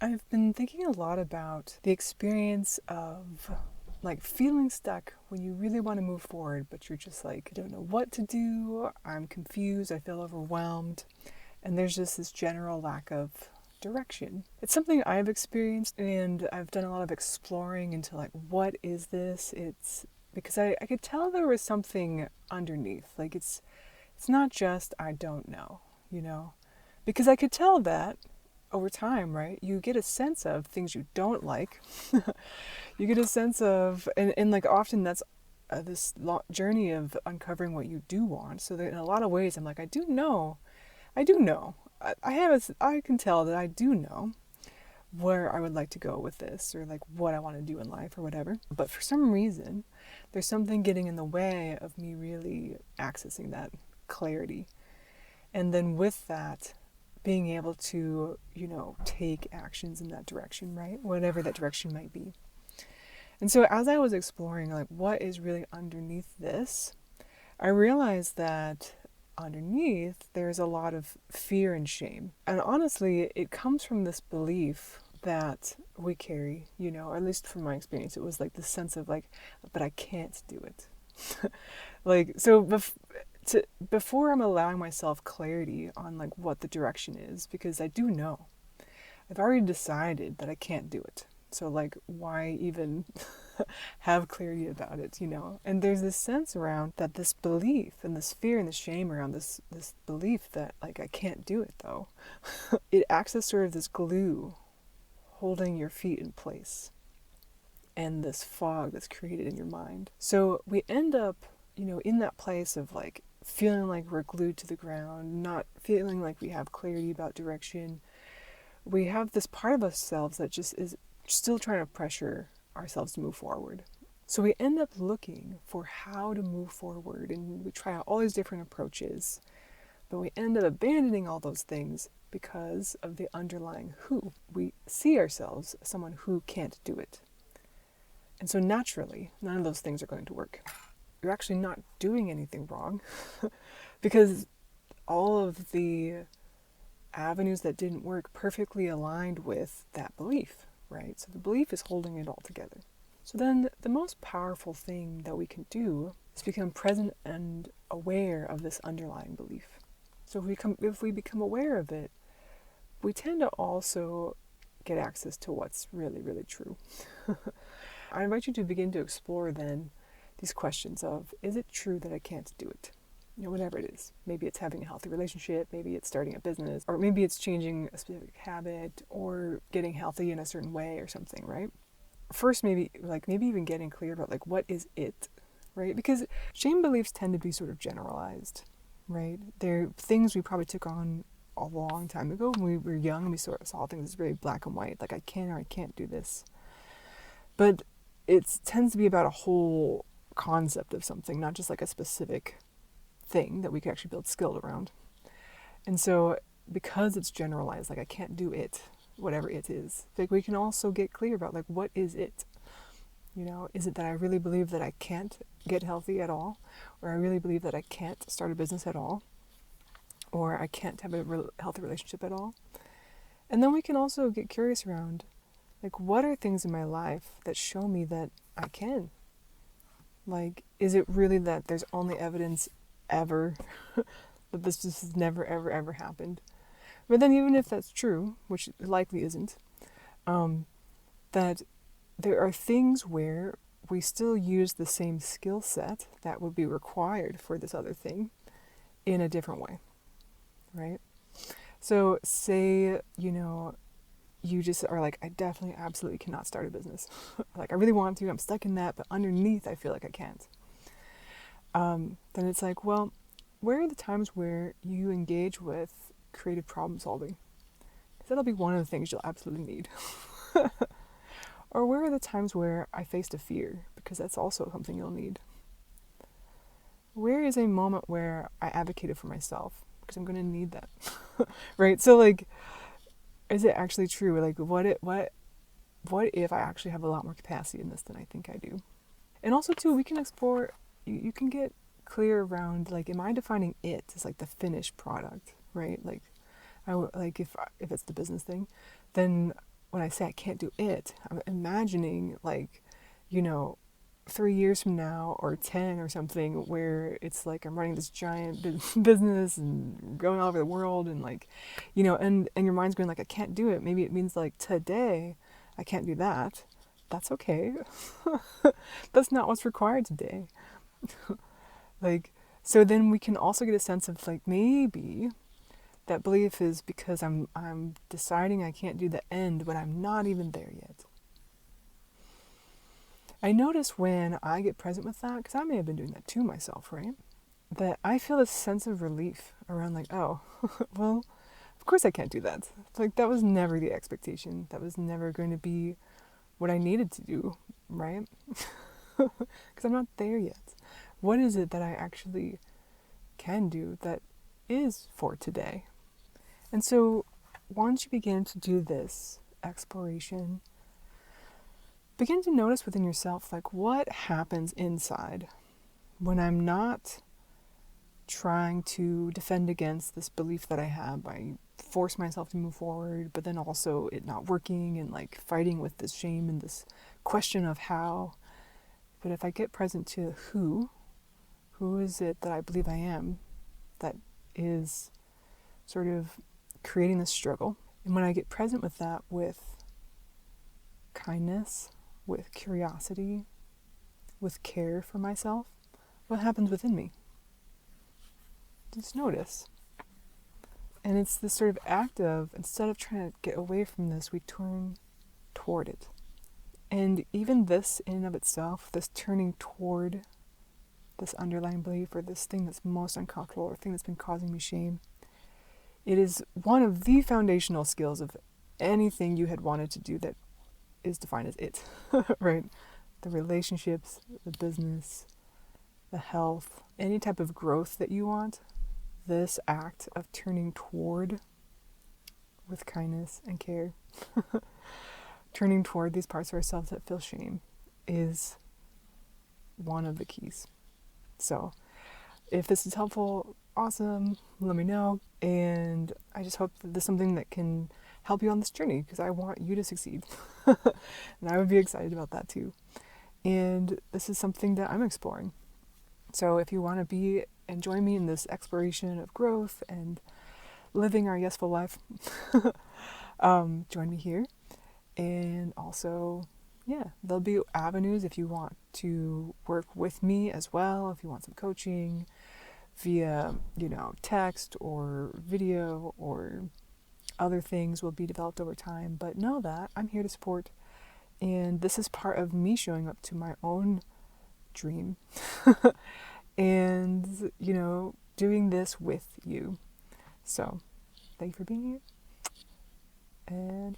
I've been thinking a lot about the experience of like feeling stuck when you really want to move forward, but you're just like, I don't know what to do. I'm confused. I feel overwhelmed. And there's just this general lack of direction. It's something I've experienced, and I've done a lot of exploring into like, what is this? It's because I could tell there was something underneath. Like it's not just I don't know, you know? Because I could tell that over time, right? You get a sense of things you don't like. You get a sense of, and like often that's this journey of uncovering what you do want. So that in a lot of ways, I'm like, I do know. I can tell that I do know where I would like to go with this, or like what I want to do in life, or whatever. But for some reason, there's something getting in the way of me really accessing that clarity. And then with that, being able to, take actions in that direction, right? Whatever that direction might be. And so as I was exploring, like, what is really underneath this, I realized that underneath there's a lot of fear and shame. And honestly, it comes from this belief that we carry, or at least from my experience, it was like this sense of like, but I can't do it. Like, so before I'm allowing myself clarity on like what the direction is, because I do know, I've already decided that I can't do it. So like, why even have clarity about it, And there's this sense around that, this belief and this fear and the shame around this belief that like I can't do it though. It acts as sort of this glue holding your feet in place, and this fog that's created in your mind. So we end up, in that place of like feeling like we're glued to the ground, not feeling like we have clarity about direction. We have this part of ourselves that just is still trying to pressure ourselves to move forward. So we end up looking for how to move forward, and we try out all these different approaches, but we end up abandoning all those things because of the underlying who. We see ourselves as someone who can't do it. And so naturally, none of those things are going to work. You're actually not doing anything wrong because all of the avenues that didn't work perfectly aligned with that belief, right? So the belief is holding it all together. So then the most powerful thing that we can do is become present and aware of this underlying belief. So if we become aware of it, we tend to also get access to what's really, really true. I invite you to begin to explore then these questions of, is it true that I can't do it? Whatever it is. Maybe it's having a healthy relationship, maybe it's starting a business, or maybe it's changing a specific habit, or getting healthy in a certain way or something, right? First, maybe even getting clear about like, what is it, right? Because shame beliefs tend to be sort of generalized, right? They're things we probably took on a long time ago when we were young, and we sort of saw things as very black and white, like I can or I can't do this. But it tends to be about a whole concept of something, not just like a specific thing that we could actually build skill around. And so because it's generalized, like I can't do it, whatever it is, like we can also get clear about like, what is it? Is it that I really believe that I can't get healthy at all? Or I really believe that I can't start a business at all? Or I can't have a healthy relationship at all? And then we can also get curious around like, what are things in my life that show me that I can? Like, is it really that there's only evidence ever that this just has never, ever, ever happened? But then even if that's true, which likely isn't, that there are things where we still use the same skill set that would be required for this other thing in a different way, right? So say, you just are like, I definitely absolutely cannot start a business. Like I really want to, I'm stuck in that, but underneath I feel like I can't. Then it's like, well, where are the times where you engage with creative problem solving? Because that'll be one of the things you'll absolutely need. Or where are the times where I faced a fear? Because that's also something you'll need. Where is a moment where I advocated for myself? Because I'm going to need that. Right? So like, is it actually true? Like, what if I actually have a lot more capacity in this than I think I do? And also, too, we can explore, you can get clear around, like, am I defining it as, like, the finished product, right? Like, if it's the business thing, then when I say I can't do it, I'm imagining like, 3 years from now or 10 or something where it's like I'm running this giant business and going all over the world and like, and your mind's going like, I can't do it. Maybe it means like today I can't do that. That's okay. That's not what's required today. Like, so then we can also get a sense of like, maybe that belief is because I'm deciding I can't do the end, but I'm not even there yet. I notice when I get present with that, because I may have been doing that to myself, right? That I feel this sense of relief around like, oh, well, of course I can't do that. It's like that was never the expectation. That was never going to be what I needed to do, right? Because I'm not there yet. What is it that I actually can do that is for today? And so once you begin to do this exploration, begin to notice within yourself, like, what happens inside when I'm not trying to defend against this belief that I have. I force myself to move forward, but then also it not working and like fighting with this shame and this question of how. But if I get present to who is it that I believe I am that is sort of creating this struggle? And when I get present with that, with kindness, with curiosity, with care for myself, what happens within me? Just notice. And it's this sort of act of, instead of trying to get away from this, we turn toward it. And even this in and of itself, this turning toward this underlying belief or this thing that's most uncomfortable or thing that's been causing me shame, it is one of the foundational skills of anything you had wanted to do that is defined as it, right? The relationships, the business, the health, any type of growth that you want, this act of turning toward with kindness and care, turning toward these parts of ourselves that feel shame is one of the keys. So if this is helpful, awesome, let me know. And I just hope that this is something that can help you on this journey, because I want you to succeed. And I would be excited about that too. And this is something that I'm exploring. So if you want to be and join me in this exploration of growth and living our yesful life, join me here. And also, there'll be avenues if you want to work with me as well, if you want some coaching via, text or video or other things will be developed over time. But know that I'm here to support, and this is part of me showing up to my own dream and, doing this with you. So thank you for being here. And